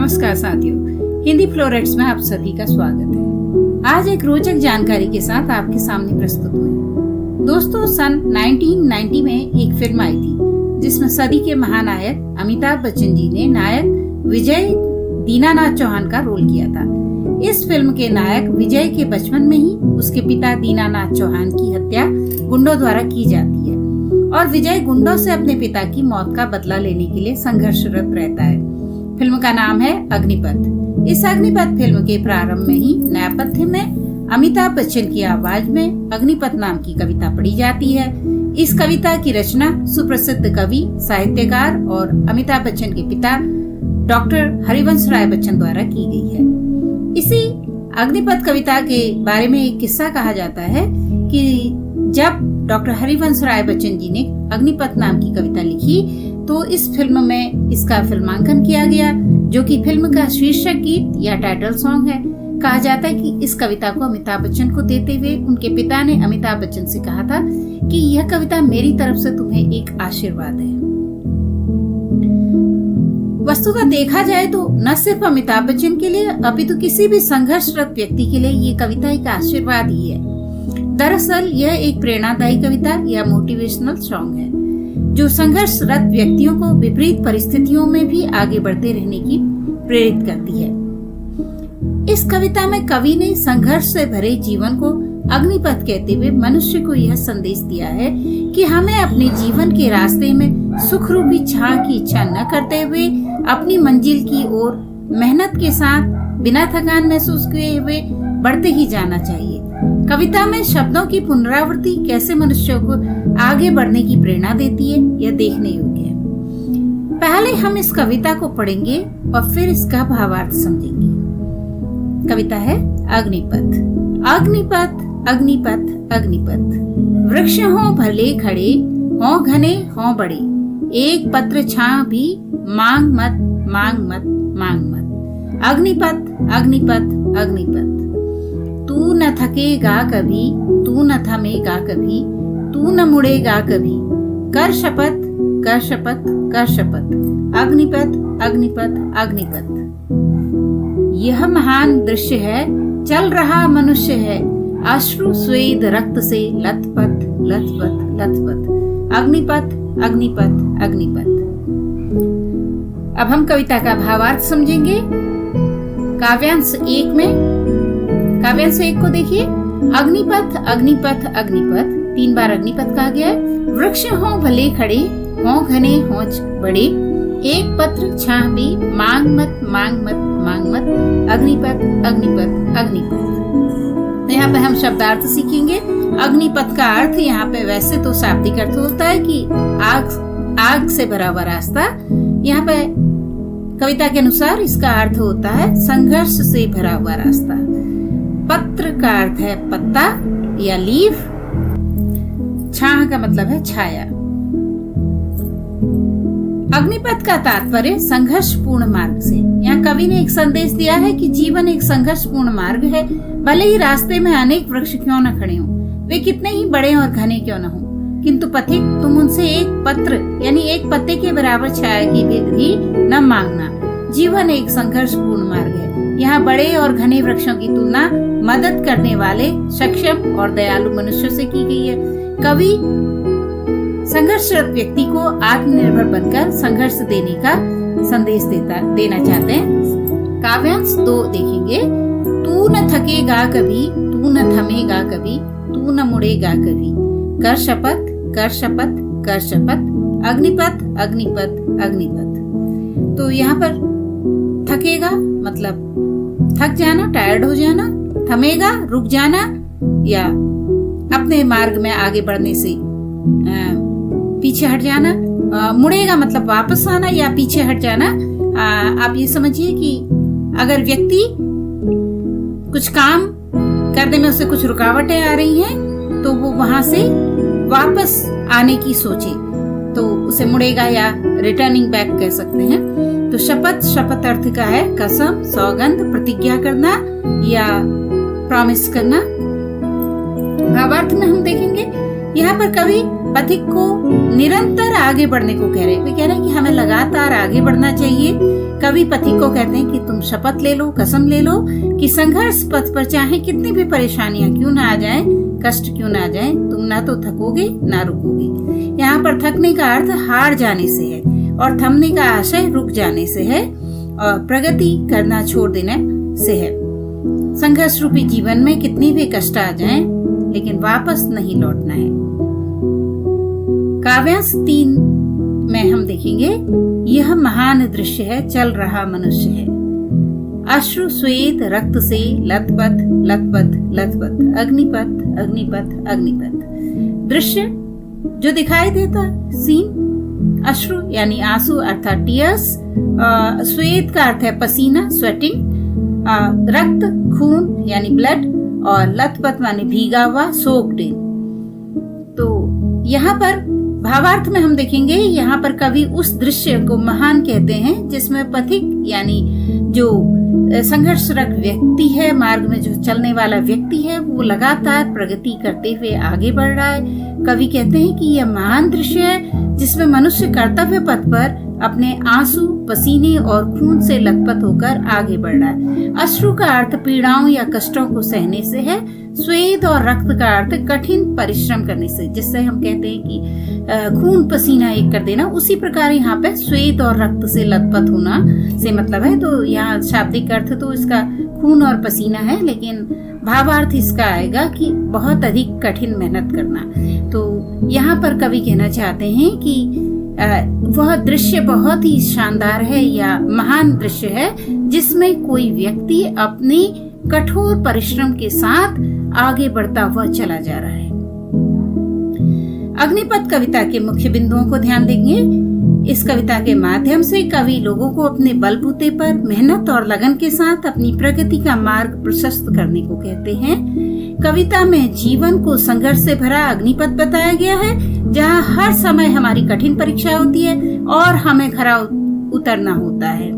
नमस्कार साथियों, हिंदी फ्लोरेट्स में आप सभी का स्वागत है। आज एक रोचक जानकारी के साथ आपके सामने प्रस्तुत हुए। दोस्तों, सन 1990 में एक फिल्म आई थी जिसमें सदी के महानायक अमिताभ बच्चन जी ने नायक विजय दीनानाथ चौहान का रोल किया था। इस फिल्म के नायक विजय के बचपन में ही उसके पिता दीनानाथ चौहान की हत्या गुंडों द्वारा की जाती है और विजय गुंडों से अपने पिता की मौत का बदला लेने के लिए संघर्षरत रहता है। फिल्म का नाम है अग्निपथ। इस अग्निपथ फिल्म के प्रारंभ में ही नेपथ्य में अमिताभ बच्चन की आवाज में अग्निपथ नाम की कविता पढ़ी जाती है। इस कविता की रचना सुप्रसिद्ध कवि, साहित्यकार और अमिताभ बच्चन के पिता डॉक्टर हरिवंश राय बच्चन द्वारा की गई है। इसी अग्निपथ कविता के बारे में एक किस्सा कहा जाता है कि जब डॉक्टर हरिवंश राय बच्चन जी ने अग्निपथ नाम की कविता लिखी तो इस फिल्म में इसका फिल्मांकन किया गया, जो कि फिल्म का शीर्षक गीत या टाइटल सॉन्ग है। कहा जाता है कि इस कविता को अमिताभ बच्चन को देते हुए उनके पिता ने अमिताभ बच्चन से कहा था कि यह कविता मेरी तरफ से तुम्हें एक आशीर्वाद है। वस्तुतः देखा जाए तो न सिर्फ अमिताभ बच्चन के लिए अपितु किसी भी संघर्षरत व्यक्ति के लिए ये कविता एक आशीर्वाद ही है। दरअसल यह एक प्रेरणादायी कविता या मोटिवेशनल सॉन्ग है जो संघर्षरत व्यक्तियों को विपरीत परिस्थितियों में भी आगे बढ़ते रहने की प्रेरित करती है। इस कविता में कवि ने संघर्ष से भरे जीवन को अग्निपथ कहते हुए मनुष्य को यह संदेश दिया है कि हमें अपने जीवन के रास्ते में सुख रूपी छां की इच्छा न करते हुए अपनी मंजिल की ओर मेहनत के साथ बिना थकान महसूस किए हुए बढ़ते ही जाना चाहिए। कविता में शब्दों की पुनरावृत्ति कैसे मनुष्यों को आगे बढ़ने की प्रेरणा देती है, यह देखने योग्य है। पहले हम इस कविता को पढ़ेंगे और फिर इसका भावार्थ समझेंगे। कविता है अग्निपथ। अग्निपथ अग्निपथ अग्निपथ, वृक्ष हों भले खड़े, हों घने हों बड़े, एक पत्र छां भी मांग मत मांग मत मांग मत। अग्निपथ अग्निपथ अग्निपथ, तू न थकेगा कभी, तू न थमेगा कभी, तू न मुड़ेगा कभी, कर शपथ कर शपथ कर शपथ। अग्निपथ अग्निपथ अग्निपथ, यह महान दृश्य है, चल रहा मनुष्य है, अश्रु स्वेद रक्त से लथपथ लथपथ लथपथ। अग्निपथ अग्निपथ अग्निपथ। अब हम कविता का भावार्थ समझेंगे। काव्यांश एक को देखिए। अग्निपथ अग्निपथ अग्निपथ, 3 बार अग्निपथ कहा गया है। वृक्ष हों भले खड़े, हों घने हों बड़े, एक पत्र छां भी मांग मत मांग मत मांग मत। अग्निपथ अग्निपथ अग्निपथ। तो यहाँ पे हम शब्दार्थ सीखेंगे। अग्निपथ का अर्थ यहाँ पे वैसे तो शाब्दिक अर्थ होता है कि आग से भरा हुआ रास्ता। यहाँ पे कविता के अनुसार इसका अर्थ होता है संघर्ष से भरा हुआ रास्ता। पत्र का अर्थ है पत्ता या लीफ। छाह का मतलब है छाया। अग्निपथ का तात्पर्य संघर्षपूर्ण मार्ग से। यहाँ कवि ने एक संदेश दिया है कि जीवन एक संघर्षपूर्ण मार्ग है। भले ही रास्ते में अनेक वृक्ष क्यों न खड़े हों, वे कितने ही बड़े और घने क्यों न हों, किंतु पथिक तुम उनसे एक पत्र यानी एक पत्ते के बराबर छाया की भी न मांगना। जीवन एक संघर्षपूर्ण मार्ग है। यहाँ बड़े और घने वृक्षों की तुलना मदद करने वाले सक्षम और दयालु मनुष्यों से की गई है। कवि संघर्षरत व्यक्ति को आत्मनिर्भर बनकर संघर्ष देने का संदेश देना चाहते हैं। काव्यांश 2 देखेंगे। तू न थकेगा कभी, तू न थमेगा कभी, तू न मुड़ेगा कभी, कर शपथ कर शपथ कर शपथ। अग्निपथ अग्निपथ अग्निपथ। तो यहाँ पर थकेगा मतलब थक जाना, टायर्ड हो जाना। थमेगा रुक जाना या अपने मार्ग में आगे बढ़ने से पीछे हट जाना। मुड़ेगा मतलब वापस आना या पीछे हट जाना। आप ये समझिए कि अगर व्यक्ति कुछ काम करने में उसे कुछ रुकावटें आ रही हैं तो वो वहां से वापस आने की सोचे तो उसे मुड़ेगा या रिटर्निंग बैक कह सकते हैं। तो शपथ अर्थ का है कसम, सौगंध, प्रतिज्ञा करना या प्रॉमिस करना। भावार्थ में हम देखेंगे यहाँ पर कवि पथिक को निरंतर आगे बढ़ने को कह रहे हैं। वे कह रहे हैं कि हमें लगातार आगे बढ़ना चाहिए। कवि पथिक को कहते हैं कि तुम शपथ ले लो, कसम ले लो कि संघर्ष पथ पर चाहे कितनी भी परेशानियां क्यों ना आ जाए, कष्ट क्यों ना आ जाए, तुम ना तो थकोगे ना रुकोगे। यहाँ पर थकने का अर्थ हार जाने से है और थमने का आशय रुक जाने से है और प्रगति करना छोड़ देने से है। संघर्ष रूपी जीवन में कितनी भी कष्ट आ जाएं, लेकिन वापस नहीं लौटना है। काव्यांश 3 में हम देखेंगे, यह महान दृश्य है, चल रहा मनुष्य है। अश्रु श्वेत रक्त से लथपथ लथपथ लथपथ, अग्निपथ अग्निपथ अग्निपथ। दृश्य जो दिखाई देता, सीन। अश्रु यानी आंसू अर्थात टीयर्स। श्वेत का अर्थ है पसीना, स्वेटिंग। रक्त खून यानी ब्लड, और लथपथ माने भीगा हुआ, सोक्ड इन। तो यहाँ पर भावार्थ में हम देखेंगे, यहाँ पर कवि उस दृश्य को महान कहते हैं जिसमें पथिक यानी जो संघर्षरत व्यक्ति है, मार्ग में जो चलने वाला व्यक्ति है, वो लगातार प्रगति करते हुए आगे बढ़ रहा है। कवि कहते हैं कि यह महान दृश्य है जिसमें मनुष्य कर्तव्य पथ पर अपने आंसू, पसीने और खून से लथपथ होकर आगे बढ़ रहा है। अश्रु का अर्थ पीड़ाओं या कष्टों को सहने से है। श्वेत और रक्त का अर्थ कठिन परिश्रम करने से, जिससे हम कहते हैं कि खून पसीना एक कर देना, उसी प्रकार यहाँ पे श्वेत और रक्त से लथपथ होना से मतलब है। तो यहाँ शाब्दिक अर्थ तो इसका खून और पसीना है, लेकिन भावार्थ इसका आएगा कि बहुत अधिक कठिन मेहनत करना। तो यहाँ पर कवि कहना चाहते हैं कि वह दृश्य बहुत ही शानदार है या महान दृश्य है जिसमें कोई व्यक्ति अपने कठोर परिश्रम के साथ आगे बढ़ता हुआ चला जा रहा है। अग्निपथ कविता के मुख्य बिंदुओं को ध्यान देंगे। इस कविता के माध्यम से कवि लोगों को अपने बलबूते पर मेहनत और लगन के साथ अपनी प्रगति का मार्ग प्रशस्त करने को कहते हैं। कविता में जीवन को संघर्ष से भरा अग्निपथ बताया गया है, जहाँ हर समय हमारी कठिन परीक्षा होती है और हमें खरा उतरना होता है।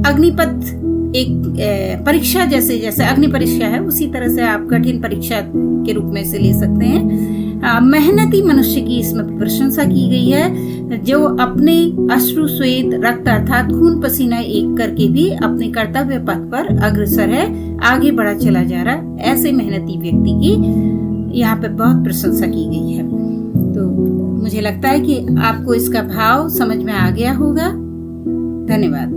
अग्निपथ एक परीक्षा, जैसे जैसे अग्नि परीक्षा है उसी तरह से आप कठिन परीक्षा के रूप में इसे ले सकते हैं। मेहनती मनुष्य की इसमें प्रशंसा की गई है, जो अपने अश्रु श्वेत रक्त अर्थात खून पसीना एक करके भी अपने कर्तव्य पथ पर अग्रसर है, आगे बढ़ा चला जा रहा है। ऐसे मेहनती व्यक्ति की यहाँ पे बहुत प्रशंसा की गई है। तो मुझे लगता है कि आपको इसका भाव समझ में आ गया होगा। धन्यवाद।